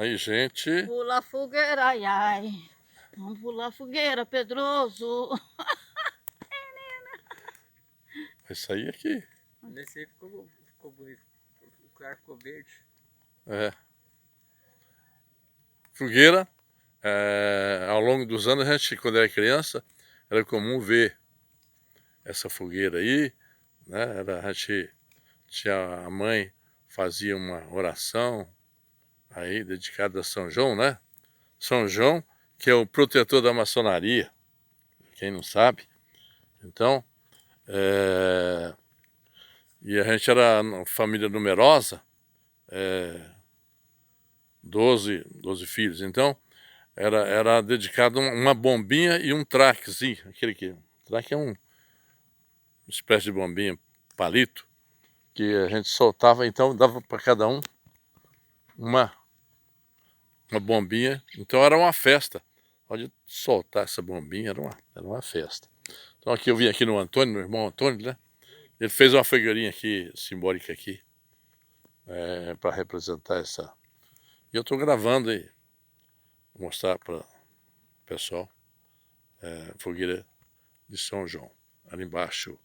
Aí, gente. Pula a fogueira, ai, ai. Vamos pular a fogueira, Pedroso. Vai sair aqui. Nesse aí ficou bonito. O cara ficou verde. É. Fogueira. Ao longo dos anos, a gente, quando era criança, era comum ver essa fogueira aí, né? A gente tinha a mãe fazia uma oração aí dedicada a São João, né? São João, que é o protetor da maçonaria, quem não sabe. Então, e a gente era uma família numerosa, 12 filhos. Então, era dedicado uma bombinha e um traquezinho, aquele que... Traque é uma espécie de bombinha, palito, que a gente soltava, então dava para cada um uma bombinha. Então era uma festa. Pode soltar essa bombinha, era uma festa. Então aqui eu vim aqui no Antônio, meu irmão Antônio, né? Ele fez uma figurinha aqui, simbólica aqui, para representar essa. E eu estou gravando aí, vou mostrar para o pessoal, fogueira de São João. Ali embaixo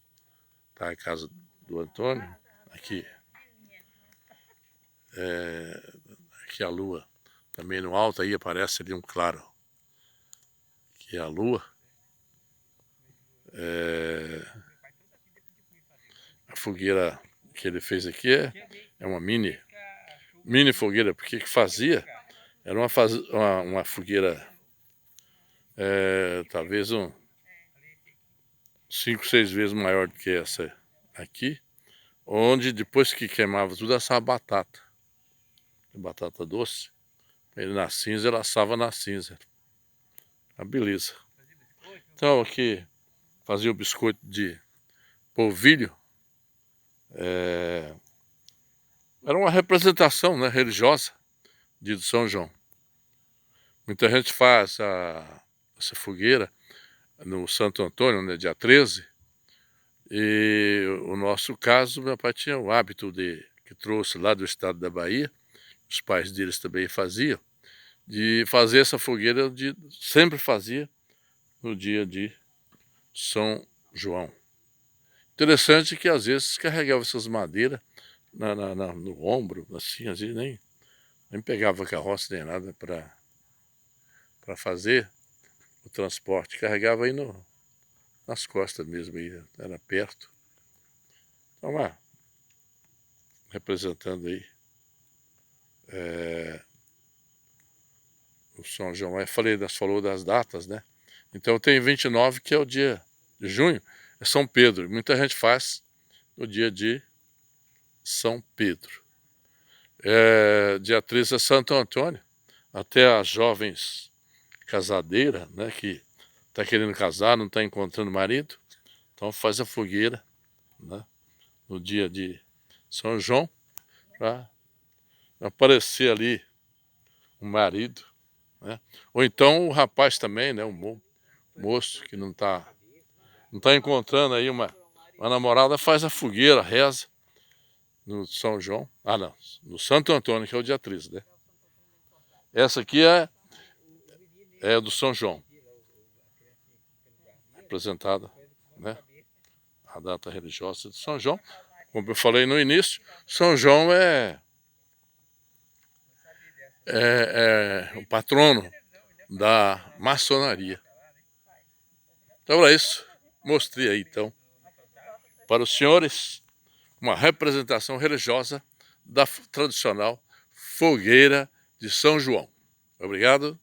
está a casa do Antônio, aqui, aqui a lua, também no alto aí aparece ali um claro, que é a lua. A fogueira que ele fez aqui é uma mini fogueira, porque que fazia era uma fogueira talvez 5, 6 vezes maior do que essa aqui, onde depois que queimava tudo, assava batata doce, ele na cinza, ela assava na cinza, a beleza. Então aqui fazia o biscoito de polvilho, era uma representação, né, religiosa de São João. Muita gente faz essa fogueira no Santo Antônio, né, dia 13, e o nosso caso, meu pai tinha o hábito que trouxe lá do estado da Bahia, os pais deles também faziam, de fazer essa fogueira, sempre fazia no dia de São João. Interessante que às vezes carregava essas madeiras no ombro, assim, às vezes nem pegava carroça nem nada para fazer o transporte, carregava aí nas costas mesmo, aí, era perto. Então lá, representando aí o São João. Falou das datas, né? Então tem 29, que é o dia de junho, é São Pedro. Muita gente faz no dia de São Pedro. Dia 13 é Santo Antônio. Até as jovens casadeiras, né, que tá querendo casar, não está encontrando marido, então faz a fogueira, né, no dia de São João, para aparecer ali o marido, né? Ou então o rapaz também, né, o moço que não tá encontrando aí uma namorada, faz a fogueira, reza no São João, não, no Santo Antônio, que é o dia 13, né? Essa aqui é do São João, representada, né, a data religiosa de São João. Como eu falei no início, São João é o patrono da maçonaria. Então era isso. Mostrei aí então para os senhores uma representação religiosa da tradicional fogueira de São João. Obrigado.